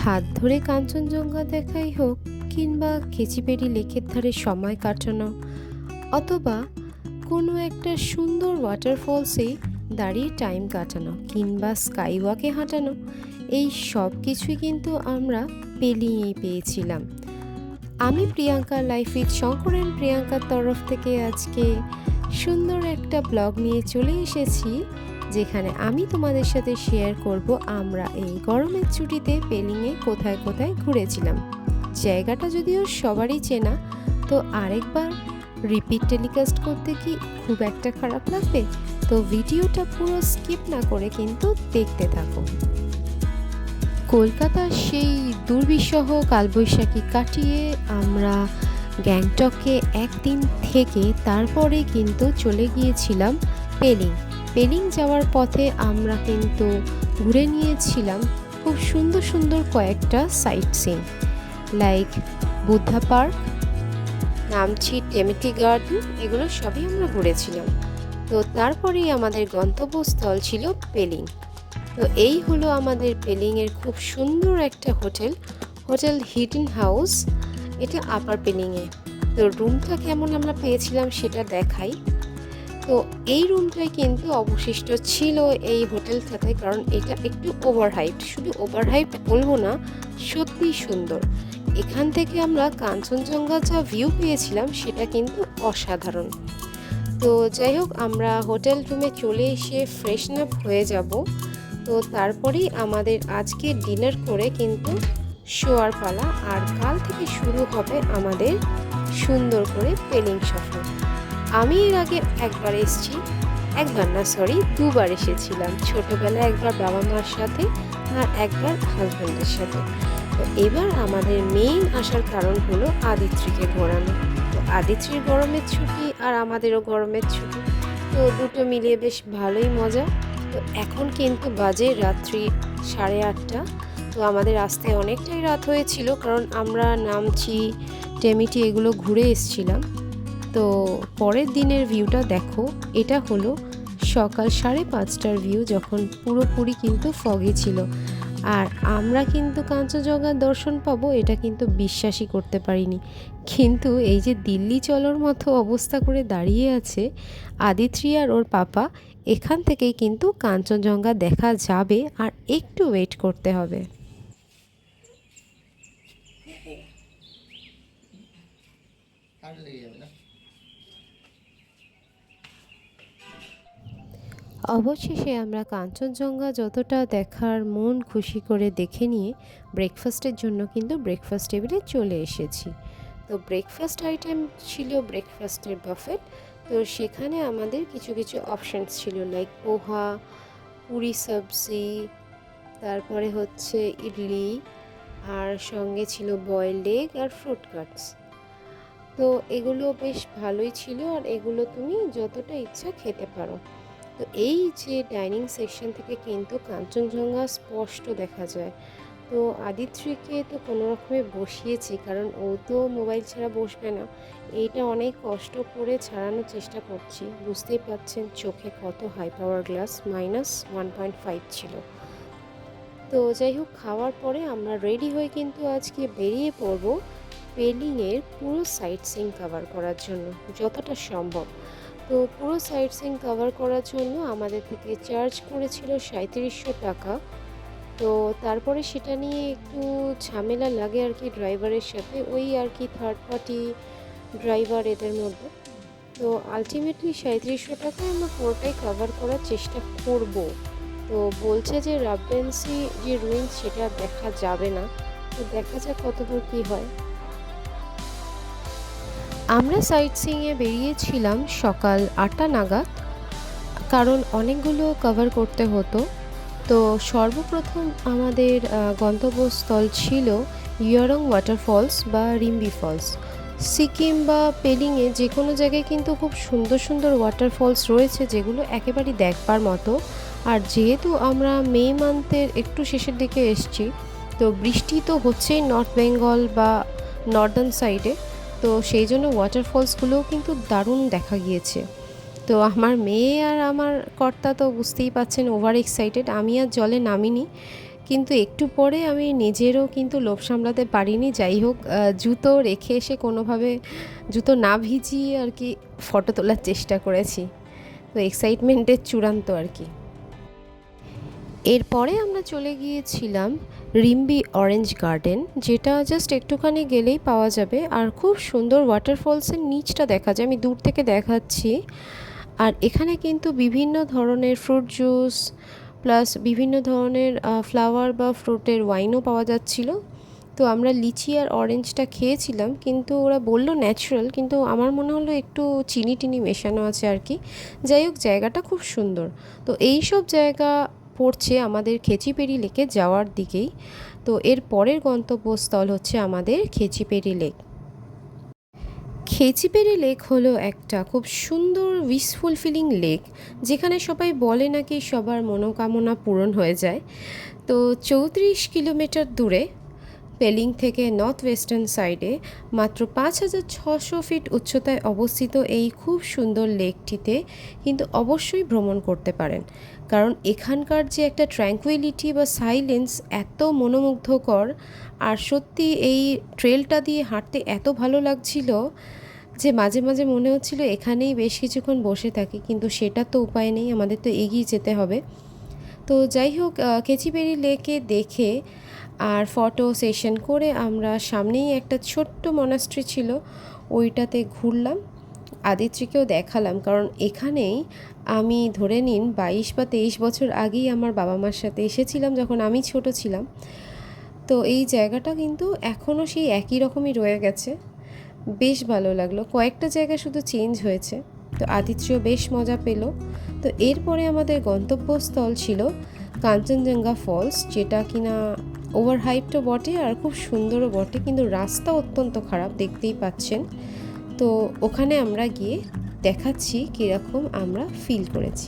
হাত ধরে কাঞ্চনজঙ্ঘা দেখাই হোক, কিংবা কেচিপেরি লেকের ধারে সময় কাটানো, অথবা কোনো একটা সুন্দর ওয়াটারফলসে দাঁড়িয়ে টাইম কাটানো, কিংবা স্কাইওয়াকে হাঁটানো, এই সব কিছুই কিন্তু আমরা পেলিংয়েই পেয়েছিলাম। আমি Priyanka life with Shankar and প্রিয়াঙ্কার তরফ থেকে আজকে সুন্দর একটা ব্লগ নিয়ে চলে এসেছি, যেখানে আমি তোমাদের সাথে শেয়ার করব আমরা এই গরমের ছুটিতে পেলিংয়ে কোথায় কোথায় ঘুরেছিলাম। জায়গাটা যদিও সবারই চেনা, তো আরেকবার রিপিট টেলিকাস্ট করতে কি খুব একটা খারাপ লাগবে? তো ভিডিওটা পুরো স্কিপ না করে কিন্তু দেখতে থাকো। কলকাতার সেই দুর্বিষহ কালবৈশাখী কাটিয়ে আমরা গ্যাংটকে একদিন থেকে তারপরে কিন্তু চলে গিয়েছিলাম পেলিং। পেলিং যাওয়ার পথে আমরা কিন্তু ঘুরে নিয়েছিলাম খুব সুন্দর সুন্দর কয়েকটা sight seen, like Buddha park, Namchi Temi tea garden, এগুলো সবই আমরা ঘুরেছিলাম। তো তারপরেই আমাদের গন্তব্যস্থল ছিল পেলিং। তো এই হলো আমাদের পেলিংয়ের খুব সুন্দর একটা হোটেল হিডেন হাউস, এটা আপার পেলিংয়ে। তো রুমটা কেমন আমরা পেয়েছিলাম সেটা দেখাই। তো এই রুমটাই কিন্তু অবশিষ্ট ছিল এই হোটেলটাতে, কারণ এটা একটু ওভারহাইপড, শুধু ওভারহাইপড বলবো না, সত্যিই সুন্দর। এখান থেকে আমরা কাঞ্চনজঙ্ঘা যা ভিউ পেয়েছিলাম সেটা কিন্তু অসাধারণ। তো যাই হোক, আমরা হোটেল রুমে চলে এসে ফ্রেশন আপ হয়ে যাব। তো তারপরেই আমাদের আজকে ডিনার করে কিন্তু শোয়ার পালা, আর কাল থেকে শুরু হবে আমাদের সুন্দর করে পেলিং সফর। আমি এর আগে দুবার এসেছিলাম। ছোটোবেলায় একবার বাবা মার সাথে আর একবার হাজব্যান্ডের সাথে। তো এবার আমাদের মেইন আসার কারণ হলো আদিত্রিকে ঘোরানো। তো আদিত্রির গরমের ছুটি আর আমাদেরও গরমের ছুটি, তো দুটো মিলিয়ে বেশ ভালোই মজা। তো এখন কিন্তু বাজে রাত্রি 8:30। তো আমাদের আসতে অনেকটাই রাত হয়েছিল, কারণ আমরা নামচি টেমিটি এগুলো ঘুরে এসেছিলাম। তো পরের দিনের ভিউটা দেখো, এটা হলো সকাল 5:30টার ভিউ, যখন পুরোপুরি কিন্তু ফগি ছিল। আর আমরা কিন্তু কাঞ্চনজঙ্ঘার দর্শন পাবো এটা কিন্তু বিশ্বাসই করতে পারিনি। কিন্তু এই যে দিল্লি চলোর মতো অবস্থা করে দাঁড়িয়ে আছে আদিত্রি আর ওর পাপা, এখান থেকেই কিন্তু কাঞ্চনজঙ্ঘা দেখা যাবে, আর একটু ওয়েট করতে হবে। অবশেষে আমরা কাঞ্চনজঙ্ঘা যতটা দেখার মন খুশি করে দেখে নিয়ে ব্রেকফাস্টের জন্য কিন্তু ব্রেকফাস্ট টেবিলে চলে এসেছি। তো ব্রেকফাস্ট আইটেম ছিল ব্রেকফাস্টের বাফেট। তো সেখানে আমাদের কিছু কিছু অপশানস ছিল, লাইক পোহা, পুরি সবজি, তারপরে হচ্ছে ইডলি, আর সঙ্গে ছিল বয়েলড এগ আর ফ্রুট কাটস। তো এগুলো বেশ ভালোই ছিল, আর এগুলো তুমি যতটা ইচ্ছা খেতে পারো। তো এই যে ডাইনিং সেকশন থেকে কিন্তু কাঞ্চনজঙ্ঘা স্পষ্ট দেখা যায়। তো আদিত্রিকে তো কোনো রকমে বসিয়েছি, কারণ ও তো মোবাইল ছাড়া বসবে না। এইটা অনেক কষ্ট করে ছাড়ানোর চেষ্টা করছি, বুঝতেই পারছেন চোখে কত হাই পাওয়ার গ্লাস, -1.5 ছিল। তো যাই হোক, খাওয়ার পরে আমরা রেডি হয়ে কিন্তু আজকে বেরিয়ে পড়ব পেলিংয়ের পুরো সাইট সিইং কভার করার জন্য যতটা সম্ভব। তো পুরো সাইট সিইং কভার করার জন্য আমাদের থেকে চার্জ করেছিল 3700 টাকা। তো তারপরে সেটা নিয়ে একটু ঝামেলা লাগে আর কি ড্রাইভারের সাথে, ওই আর কি থার্ড পার্টি ড্রাইভার এদের মধ্যে। তো আলটিমেটলি 3700 টাকায় আমরা পুরোটাই কভার করার চেষ্টা করব। তো বলছে যে রাবডেন্সি যে রুইন্স সেটা দেখা যাবে না, তো দেখা যাক কতদূর কী হয়। আমরা সাইট সিইংয়ে বেরিয়েছিলাম সকাল 8টা নাগাদ, কারণ অনেকগুলো কভার করতে হতো। তো সর্বপ্রথম আমাদের গন্তব্যস্থল ছিল ইয়রং ওয়াটারফলস বা রিম্বি ফলস। সিকিম বা পেলিংয়ে যে কোনো জায়গায় কিন্তু খুব সুন্দর সুন্দর ওয়াটারফলস রয়েছে, যেগুলো একেবারেই দেখবার মতো। আর যেহেতু আমরা মে মান্থের একটু শেষের দিকে এসছি, তো বৃষ্টি তো হচ্ছেই নর্থ বেঙ্গল বা নর্দার্ন সাইডে, তো সেই জন্য ওয়াটারফলসগুলোও কিন্তু দারুণ দেখা গিয়েছে। তো আমার মেয়ে আর আমার কর্তা তো বুঝতেই পাচ্ছেন ওভার এক্সাইটেড। আমি আর জলে নামিনি, কিন্তু একটু পরে আমি নিজেরও কিন্তু লোভ সামলাতে পারিনি। যাই হোক, জুতো রেখে এসে কোনোভাবে জুতো না ভিজিয়ে আর কি ফটো তোলার চেষ্টা করেছি। তো এক্সাইটমেন্টের চূড়ান্ত আর কি। এরপরে আমরা চলে গিয়েছিলাম রিম্বি অরেঞ্জ গার্ডেন, যেটা জাস্ট একটুখানি গেলেই পাওয়া যাবে। আর খুব সুন্দর ওয়াটারফলসের নিচটা দেখা যায়, আমি দূর থেকে দেখাচ্ছি। আর এখানে কিন্তু বিভিন্ন ধরনের ফ্রুট জুস প্লাস বিভিন্ন ধরনের ফ্লাওয়ার বা ফ্রুটের ওয়াইনও পাওয়া যাচ্ছিল। তো আমরা লিচি আর অরেঞ্জটা খেয়েছিলাম, কিন্তু ওরা বললো ন্যাচারাল, কিন্তু আমার মনে হলো একটু চিনি টিনি মেশানো আছে আর কি। যাই হোক, জায়গাটা খুব সুন্দর। তো এই সব জায়গা পড়ছে আমাদের খেচিপেড়ি লেকে যাওয়ার দিকেই। তো এর পরের গন্তব্যস্থল হচ্ছে আমাদের খেচিপেড়ি লেক। খেচিপেড়ি লেক হলো একটা খুব সুন্দর উইশ ফুলফিলিং লেক, যেখানে সবাই বলে নাকি সবার মনোকামনা পূরণ হয়ে যায়। তো 34 কিলোমিটার দূরে পেলিং থেকে নর্থ ওয়েস্টার্ন সাইডে মাত্র 5,600 ফিট উচ্চতায় অবস্থিত এই খুব সুন্দর লেকটিতে কিন্তু অবশ্যই ভ্রমণ করতে পারেন, কারণ এখানকার যে একটা ট্র্যাঙ্কুইলিটি বা সাইলেন্স এত মনোমুগ্ধকর। আর সত্যি এই ট্রেলটা দিয়ে হাঁটতে এত ভালো লাগছিল যে মাঝে মাঝে মনে হচ্ছিল এখানেই বেশ কিছুক্ষণ বসে থাকি, কিন্তু সেটা তো উপায় নেই, আমাদের তো এগিয়ে যেতে হবে। তো যাই হোক, খেচিপেড়ি লেকে দেখে আর ফটো সেশন করে আমরা সামনেই একটা ছোট্ট মনাস্ট্রি ছিল, ওইটাতে ঘুরলাম। আদিত্রিকেও দেখালাম, কারণ এখানেই আমি ধরে নিন 22 বা 23 বছর আগেই আমার বাবা মার সাথে এসেছিলাম, যখন আমি ছোট ছিলাম। তো এই জায়গাটা কিন্তু এখনও সেই একই রকমই রয়ে গেছে, বেশ ভালো লাগলো। কয়েকটা জায়গা শুধু চেঞ্জ হয়েছে। তো আদিত্রিও বেশ মজা পেল। তো এরপরে আমাদের গন্তব্যস্থল ছিল কাঞ্চনজঙ্ঘা ফলস, যেটা কিনা ওভার হাইপটা বটে আর খুব সুন্দরও বটে, কিন্তু রাস্তা অত্যন্ত খারাপ, দেখতেই পাচ্ছেন। তো ওখানে আমরা গিয়ে দেখাচ্ছি কীরকম আমরা ফিল করেছি।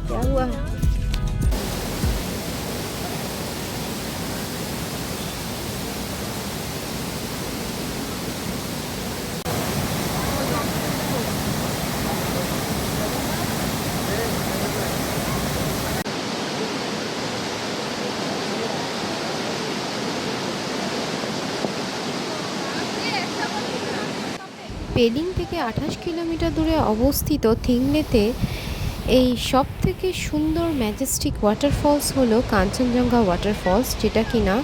क्या हुआ? পেলিং থেকে 28 কিলোমিটার দূরে অবস্থিত থিংলেতে এই সব থেকে সুন্দর ম্যাজেস্টিক ওয়াটারফলস হলো কাঞ্চনজঙ্ঘা ওয়াটারফলস, যেটা কিনা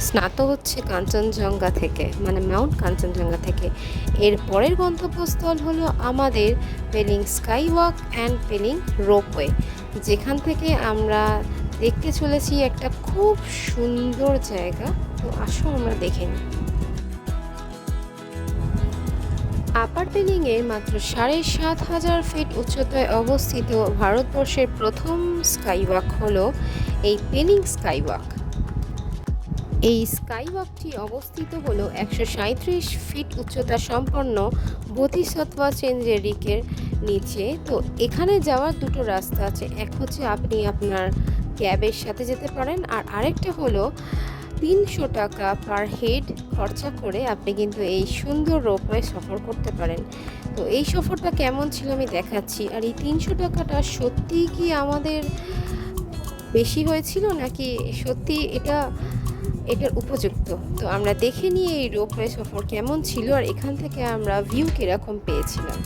স্নাত হচ্ছে কাঞ্চনজঙ্ঘা থেকে, মানে মাউন্ট কাঞ্চনজঙ্ঘা থেকে। এর পরের গন্তব্যস্থল হলো আমাদের Pelling sky walk and Pelling ropeway, যেখান থেকে আমরা দেখতে চলেছি একটা খুব সুন্দর জায়গা। তো আসো আমরা দেখে নিই। আপার পেলিংয়ের মাত্র 7,500 ফিট উচ্চতায় অবস্থিত ভারতবর্ষের প্রথম স্কাইওয়াক হলো এই পেলিং স্কাইওয়াক। এই স্কাইওয়াকটি অবস্থিত হলো 137 ফিট উচ্চতা সম্পন্ন বোধিসত্ত্ব চেঞ্জেরিকের নিচে। তো এখানে যাওয়ার দুটো রাস্তা আছে, এক হচ্ছে আপনি আপনার ক্যাবের সাথে যেতে পারেন, আর আরেকটা হলো 300 টাকা পার হেড খরচা করে আপনি কিন্তু এই সুন্দর রোপওয়ে সফর করতে পারেন। তো এই সফরটা কেমন ছিল আমি দেখাচ্ছি। আর এই 300 টাকাটা সত্যিই কি আমাদের বেশি হয়েছিল, নাকি সত্যি এটার উপযুক্ত? তো আমরা দেখে নিয়ে এই রোপওয়ে সফর কেমন ছিল আর এখান থেকে আমরা ভিউ কীরকম পেয়েছিলাম।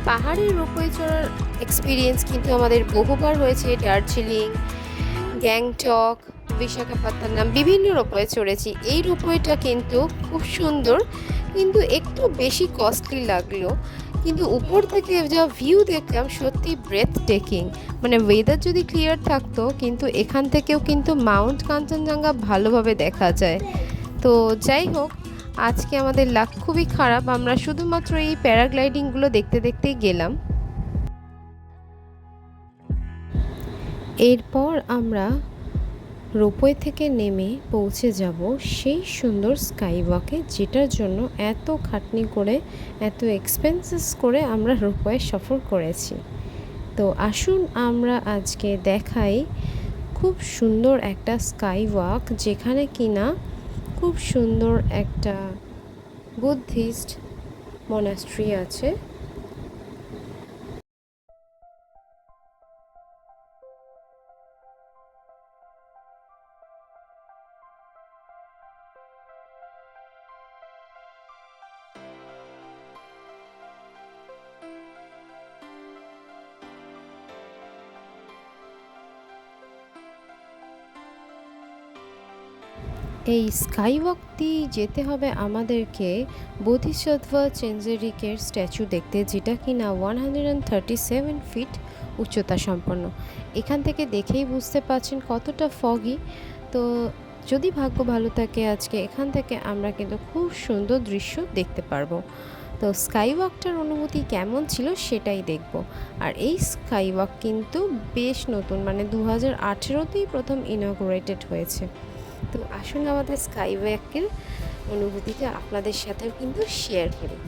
পাহাড়ের রোপওয়ে চড়ার এক্সপিরিয়েন্স কিন্তু আমাদের বহুবার হয়েছে। দার্জিলিং, গ্যাংটক, বিশাখাপত্তনম বিভিন্ন রোপওয়ে চড়েছি। এই রোপওয়েটা কিন্তু খুব সুন্দর, কিন্তু একটু বেশি কস্টলি লাগলো। কিন্তু উপর থেকে যা ভিউ দেখলাম সত্যি ব্রেথ টেকিং, মানে ওয়েদার যদি ক্লিয়ার থাকতো কিন্তু এখান থেকেও কিন্তু মাউন্ট কাঞ্চনজঙ্ঘা ভালোভাবে দেখা যায়। তো যাই হোক, আজকে আমাদের লাক খুবই খারাপ, আমরা শুধুমাত্র এই প্যারাগ্লাইডিংগুলো দেখতে দেখতেই গেলাম। এরপর আমরা রোপওয়ে থেকে নেমে পৌঁছে যাব সেই সুন্দর স্কাই ওয়াকে, যেটার জন্য এত খাটনি করে, এত এক্সপেন্সেস করে আমরা রোপওয়ে সফর করেছি। তো আসুন আমরা আজকে দেখাই খুব সুন্দর একটা স্কাই ওয়াক, যেখানে কিনা খুব সুন্দর একটা বুদ্ধিস্ট মনাস্ট্রি আছে। এই স্কাই ওয়াক দিয়ে যেতে হবে আমাদেরকে বোধিসত্ত্ব চেঞ্জেরিকের স্ট্যাচু দেখতে, যেটা কিনা 137 ফিট উচ্চতা সম্পন্ন। এখান থেকে দেখেই বুঝতে পারছেন কতটা ফগি। তো যদি ভাগ্য ভালো থাকে আজকে এখান থেকে আমরা কিন্তু খুব সুন্দর দৃশ্য দেখতে পারবো। তো স্কাই ওয়াকটার অনুভূতি কেমন ছিল সেটাই দেখব। আর এই স্কাই ওয়াক কিন্তু বেশ নতুন, মানে 2018তেই প্রথম ইনঅগ্রেটেড হয়েছে। তো আসুন আমাদের স্কাই ওয়াকের অনুভূতিটা আপনাদের সাথেও কিন্তু শেয়ার করি।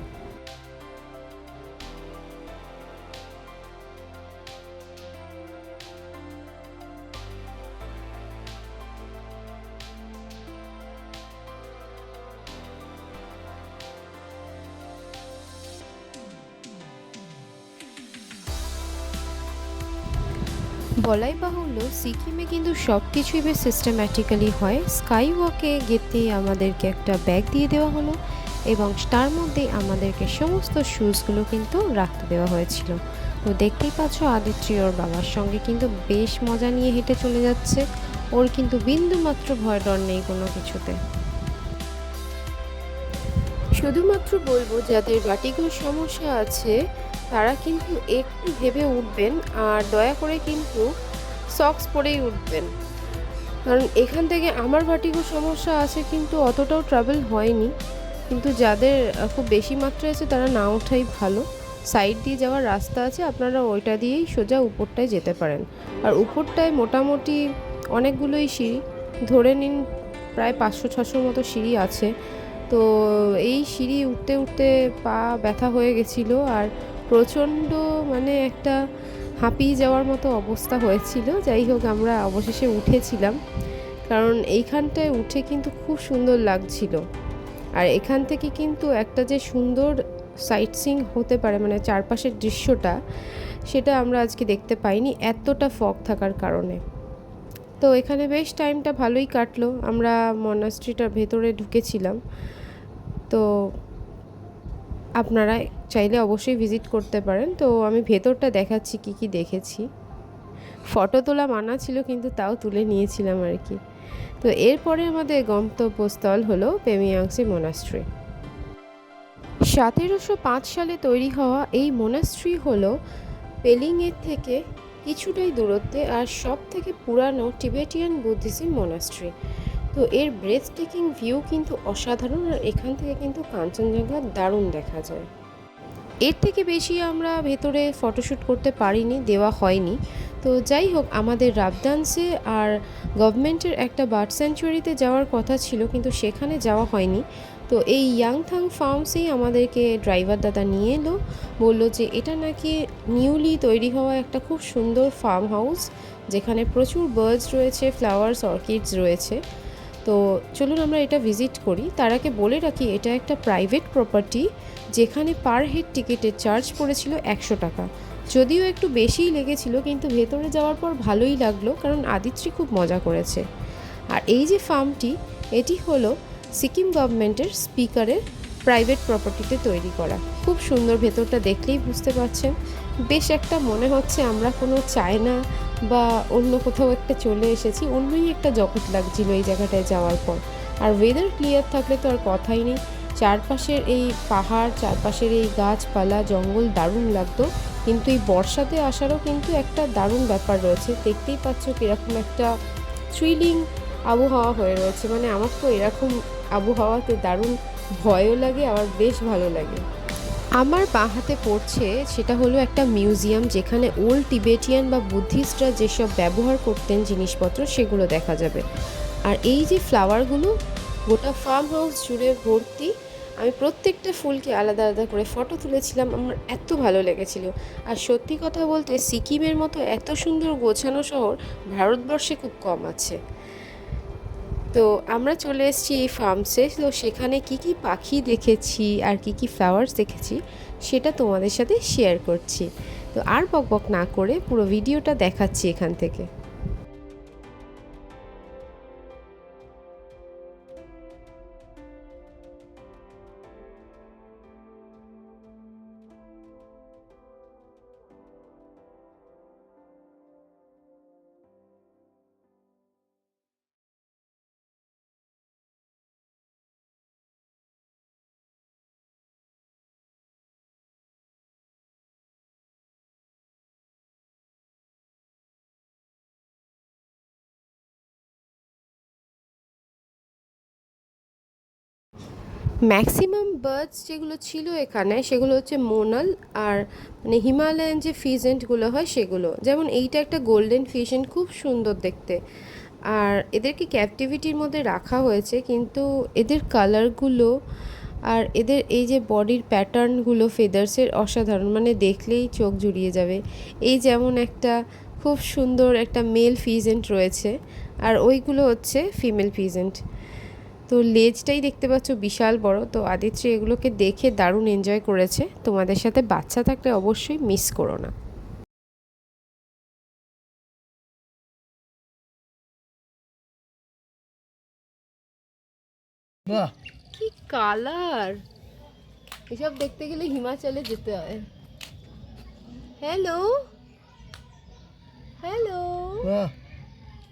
বলাই বাহুল্য, সিকিমে কিন্তু সব কিছুই বেশ সিস্টেম্যাটিক্যালি হয়। স্কাই ওয়াকে গেতে আমাদেরকে একটা ব্যাগ দিয়ে দেওয়া হলো এবং তার মধ্যে আমাদেরকে সমস্ত শ্যুজগুলো কিন্তু রাখতে দেওয়া হয়েছিল। তো দেখতেই পাচ্ছ আদিত্রি ওর বাবার সঙ্গে কিন্তু বেশ মজা নিয়ে হেঁটে চলে যাচ্ছে। ওর কিন্তু বিন্দুমাত্র ভয় ডর নেই কোনো কিছুতে। শুধুমাত্র বলবো যাদের ভার্টিগোর সমস্যা আছে তারা কিন্তু একটু ভেবে উঠবেন, আর দয়া করে কিন্তু সক্স পরেই উঠবেন, কারণ এখান থেকে আমার ভার্টিগোর সমস্যা আছে কিন্তু অতটাও ট্রাভেল হয়নি। কিন্তু যাদের খুব বেশি মাত্রায় আছে তারা না ওঠাই ভালো। সাইড দিয়ে যাওয়ার রাস্তা আছে, আপনারা ওইটা দিয়েই সোজা উপরটায় যেতে পারেন। আর উপরটায় মোটামুটি অনেকগুলোই সিঁড়ি, ধরে নিন প্রায় 500-600 মতো সিঁড়ি আছে। তো এই সিঁড়ি উঠতে উঠতে পা ব্যথা হয়ে গেছিলো, আর প্রচণ্ড মানে একটা হাঁপিয়ে যাওয়ার মতো অবস্থা হয়েছিল। যাই হোক, আমরা অবশেষে উঠেছিলাম, কারণ এইখানটায় উঠে কিন্তু খুব সুন্দর লাগছিল। আর এখান থেকে কিন্তু একটা যে সুন্দর সাইট সিইং হতে পারে, মানে চারপাশের দৃশ্যটা, সেটা আমরা আজকে দেখতে পাইনি এতটা ফগ থাকার কারণে। তো এখানে বেশ টাইমটা ভালোই কাটলো। আমরা মনাস্ট্রিটার ভেতরে ঢুকেছিলাম। তো আপনারা চাইলে অবশ্যই ভিজিট করতে পারেন। তো আমি ভেতরটা দেখাচ্ছি কি কি দেখেছি। ফটো তোলা মানা ছিল কিন্তু তাও তুলে নিয়েছিলাম আর কি। তো এরপরে আমাদের গন্তব্যস্থল হলো পেমিয়াংসি মোনাস্ট্রি। 1705 সালে তৈরি হওয়া এই মোনাস্ট্রি হলো পেলিংয়ের থেকে কিছুটাই দূরত্বে আর সব থেকে পুরানো টিবেটিয়ান বুদ্ধিজম মোনাস্ট্রি। তো এর ব্রেথ টেকিং ভিউ কিন্তু অসাধারণ, আর এখান থেকে কিন্তু কাঞ্চনজঙ্ঘা দারুণ দেখা যায়। এর থেকে বেশি আমরা ভেতরে ফটোশ্যুট করতে পারিনি, দেওয়া হয়নি। তো যাই হোক, আমাদের রাবদান্সে আর গভর্নমেন্টের একটা বার্ড স্যাংচুয়ারিতে যাওয়ার কথা ছিল, কিন্তু সেখানে যাওয়া হয়নি। তো এই ইয়াংথাং ফার্মসেই আমাদেরকে ড্রাইভার দাদা নিয়ে এলো, বললো যে এটা নাকি নিউলি তৈরি হওয়া একটা খুব সুন্দর ফার্ম হাউস, যেখানে প্রচুর বার্ডস রয়েছে, ফ্লাওয়ার্স, অর্কিডস রয়েছে। তো চলুন আমরা এটা ভিজিট করি। তার আগে বলে রাখি, এটা একটা প্রাইভেট প্রপার্টি, যেখানে পার হেড টিকিটের চার্জ পড়েছিল 100 টাকা। যদিও একটু বেশিই লেগেছিল, কিন্তু ভেতরে যাওয়ার পর ভালোই লাগলো, কারণ আদিত্রি খুব মজা করেছে। আর এই যে ফার্মটি, এটি হলো সিকিম গভর্নমেন্টের স্পিকারের প্রাইভেট প্রপার্টিতে তৈরি করা। খুব সুন্দর, ভেতরটা দেখলেই বুঝতে পারছেন। বেশ একটা মনে হচ্ছে আমরা কোনো চায়না বা অন্য কোথাও একটা চলে এসেছি, অন্যই একটা জগৎ লাগছিল এই জায়গাটায় যাওয়ার পর। আর ওয়েদার ক্লিয়ার থাকলে তো আর কথাই নেই। চারপাশের এই পাহাড়, চারপাশের এই গাছপালা, জঙ্গল দারুণ লাগতো। কিন্তু এই বর্ষাতে আসারও কিন্তু একটা দারুণ ব্যাপার রয়েছে। দেখতেই পাচ্ছ কীরকম একটা থ্রিলিং আবহাওয়া হয়ে রয়েছে। মানে আমার তো এরকম আবহাওয়াতে দারুণ ভয়ও লাগে, আবার বেশ ভালো লাগে। আমার বাঁ হাতে পড়ছে সেটা হলো একটা মিউজিয়াম, যেখানে ওল্ড টিবেটিয়ান বা বুদ্ধিস্টরা যেসব ব্যবহার করতেন জিনিসপত্র সেগুলো দেখা যাবে। আর এই যে ফ্লাওয়ারগুলো গোটা ফার্ম হাউস জুড়ে ভর্তি, আমি প্রত্যেকটা ফুলকে আলাদা আলাদা করে ফটো তুলেছিলাম, আমার এত ভালো লেগেছিল। আর সত্যি কথা বলতে সিকিমের মতো এত সুন্দর গোছানো শহর ভারতবর্ষে খুব কম আছে। তো আমরা চলে এসেছি এই ফার্মসে। তো সেখানে কি কি পাখি দেখেছি আর কি কি ফ্লাওয়ার্স দেখেছি সেটা তোমাদের সাথে শেয়ার করছি। তো আর বকবক না করে পুরো ভিডিওটা দেখাচ্ছি এখান থেকে। ম্যাক্সিমাম বার্ডস যেগুলো ছিল এখানে সেগুলো হচ্ছে মোনাল, আর মানে হিমালয়ান যে ফিজেন্টগুলো হয় সেগুলো, যেমন এইটা একটা গোল্ডেন ফিজেন্ট, খুব সুন্দর দেখতে। আর এদেরকে ক্যাপটিভিটির মধ্যে রাখা হয়েছে, কিন্তু এদের কালারগুলো আর এদের এই যে বডির প্যাটার্নগুলো ফেদার্সের অসাধারণ, মানে দেখলেই চোখ জুড়িয়ে যাবে। এই যেমন একটা খুব সুন্দর একটা মেল ফিজেন্ট রয়েছে, আর ওইগুলো হচ্ছে ফিমেল ফিজেন্ট। তো লেজটাই দেখতে পাচ্ছ বিশাল বড়। তো আদিত্রি এগুলোকে দেখে দারুণ এনজয় করেছে। তোমাদের সাথে বাচ্চা থাকলে অবশ্যই মিস করো না। বাহ, কি কালার! এসব দেখতে গেলে হিমাচলে যেতে হয়। হ্যালো হ্যালো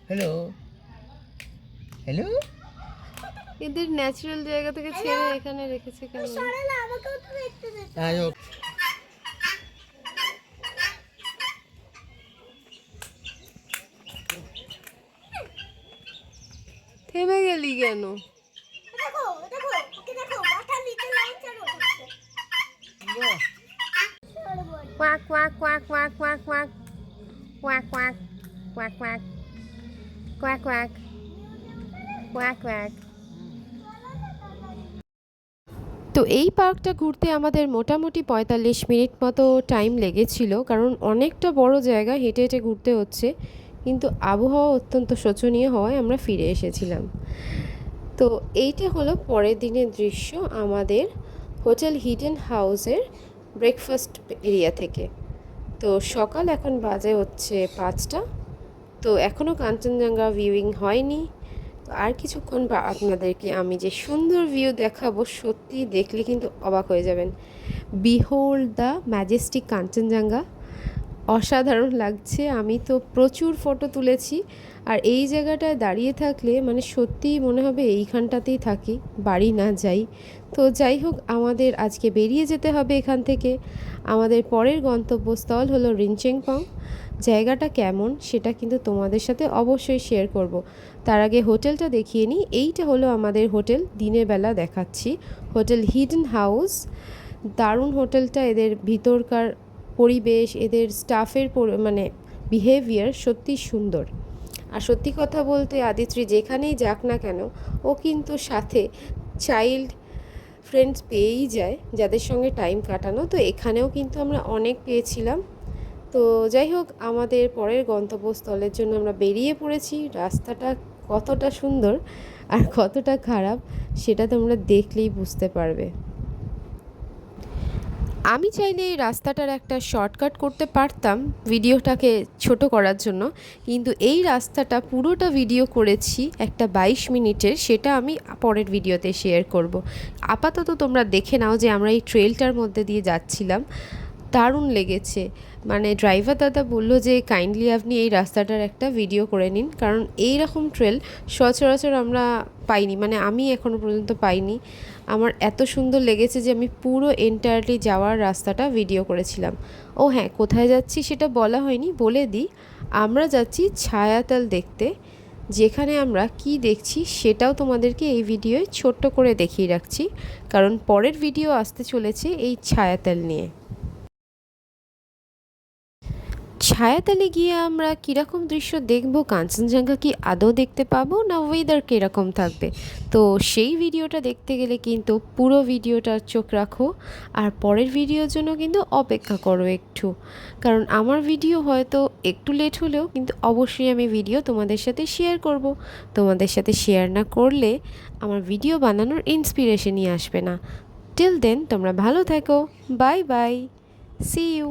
হ্যালো হ্যালো, এদের ন্যাচারাল জায়গা থেকে ছেড়ে এখানে রেখেছে কেন? থেমে গেলি কেন? Quack quack quack quack quack quack quack quack quack quack quack quack quack quack. তো এই পার্কটা ঘুরতে আমাদের মোটামুটি 45 মিনিট মতো টাইম লেগেছিল, কারণ অনেকটা বড় জায়গা, হেঁটে হেঁটে ঘুরতে হচ্ছে। কিন্তু আবহাওয়া অত্যন্ত শোচনীয় হওয়ায় আমরা ফিরে এসেছিলাম। তো এইটা হলো পরের দিনের দৃশ্য আমাদের হোটেল হিডেন হাউসের ব্রেকফাস্ট এরিয়া থেকে। তো সকাল এখন বাজে হচ্ছে 5টা। তো এখনও কাঞ্চনজঙ্ঘা ভিউইং হয়নি। তো আর কিছুক্ষণ বা আপনাদেরকে আমি যে সুন্দর ভিউ দেখাবো, সত্যি দেখলে কিন্তু অবাক হয়ে যাবেন। বিহোল্ড দ্য ম্যাজেস্টিক কাঞ্চনজঙ্ঘা, অসাধারণ লাগছে। আমি তো প্রচুর ফটো তুলেছি, আর এই জায়গাটায় দাঁড়িয়ে থাকলে মানে সত্যিই মনে হবে এইখানটাতেই থাকি, বাড়ি না যাই। তো যাই হোক, আমাদের আজকে বেরিয়ে যেতে হবে এখান থেকে। আমাদের পরের গন্তব্যস্থল হলো রিনচেনপং। জায়গাটা কেমন সেটা কিন্তু তোমাদের সাথে অবশ্যই শেয়ার করব। তার আগে হোটেলটা দেখিয়ে নিই। এইটা হলো আমাদের হোটেল, দিনের বেলা দেখাচ্ছি। হোটেল হিডেন হাউস, দারুণ হোটেলটা। এদের ভিতরকার পরিবেশ, এদের স্টাফের মানে বিহেভিয়ার সত্যি সুন্দর। আর সত্যি কথা বলতে আদিত্রি যেখানেই যাক না কেন, ও কিন্তু সাথে চাইল্ড ফ্রেন্ডস পেয়েই যায় যাদের সঙ্গে টাইম কাটানো। তো এখানেও কিন্তু আমরা অনেক পেয়েছিলাম। তো যাই হোক, আমাদের পরের গন্তব্যস্থলের জন্য আমরা বেরিয়ে পড়েছি। রাস্তাটা কতটা সুন্দর আর কতটা খারাপ সেটা তোমরা দেখলেই বুঝতে পারবে। আমি চাইলে এই রাস্তাটার একটা শর্টকাট করতে পারতাম ভিডিওটাকে ছোট করার জন্য, কিন্তু এই রাস্তাটা পুরোটা ভিডিও করেছি একটা 22 মিনিটের, সেটা আমি পরের ভিডিওতে শেয়ার করব। আপাতত তোমরা দেখে নাও যে আমরা এই ট্রেলটার মধ্যে দিয়ে যাচ্ছিলাম। দারুণ লেগেছে। মানে ড্রাইভার দাদা বললো যে কাইন্ডলি আপনি এই রাস্তাটার একটা ভিডিও করে নিন, কারণ এই রকম ট্রেল সচরাচর আমরা পাইনি, মানে আমি এখনও পর্যন্ত পাইনি। আমার এত সুন্দর লেগেছে যে আমি পুরো এন্টায়ারলি যাওয়ার রাস্তাটা ভিডিও করেছিলাম। ও হ্যাঁ, কোথায় যাচ্ছি সেটা বলা হয়নি, বলে দিই। আমরা যাচ্ছি ছায়াতাল দেখতে, যেখানে আমরা কি দেখছি সেটাও তোমাদেরকে এই ভিডিওয় ছোট্ট করে দেখিয়ে রাখছি, কারণ পরের ভিডিও আসতে চলেছে এই ছায়াতল নিয়ে। ছায়াতলে গিয়ে আমরা কীরকম দৃশ্য দেখব, কাঞ্চনজঙ্ঘা কি আদৌ দেখতে পাবো, না ওয়েদার কীরকম থাকবে, তো সেই ভিডিওটা দেখতে গেলে কিন্তু পুরো ভিডিওটা চোখ রাখো। আর পরের ভিডিওর জন্য কিন্তু অপেক্ষা করো একটু, কারণ আমার ভিডিও হয়তো একটু লেট হলেও কিন্তু অবশ্যই আমি ভিডিও তোমাদের সাথে শেয়ার করব। তোমাদের সাথে শেয়ার না করলে আমার ভিডিও বানানোর ইন্সপিরেশনই আসবে না। টিল দেন তোমরা ভালো থেকো, বাই বাই, সি ইউ।